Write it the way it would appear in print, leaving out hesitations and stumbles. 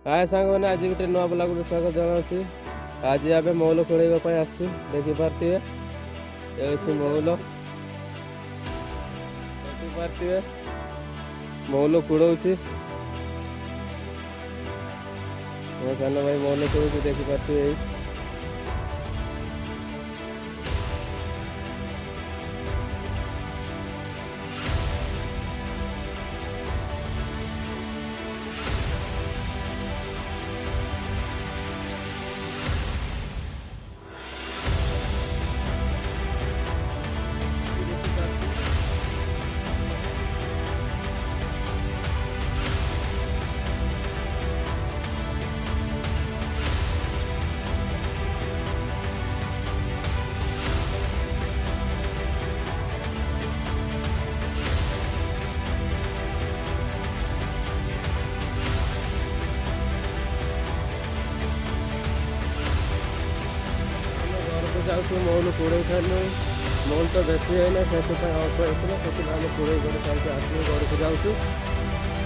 हाय सांग मैंने आज गोटे नुआ ब्लॉग में स्वागत जनाऊँ। आज आम मौल खोलवाई आसू देखिपे ये मौल देखिपे मौल कुड़ौची मो सान भाई मौल कुड़ौची देखिपे। जाऊँ मौल कूड़े सारू मौल तो बेसी है ना से अल्प होता से कूड़े घर साइड आस घर को जाऊँ।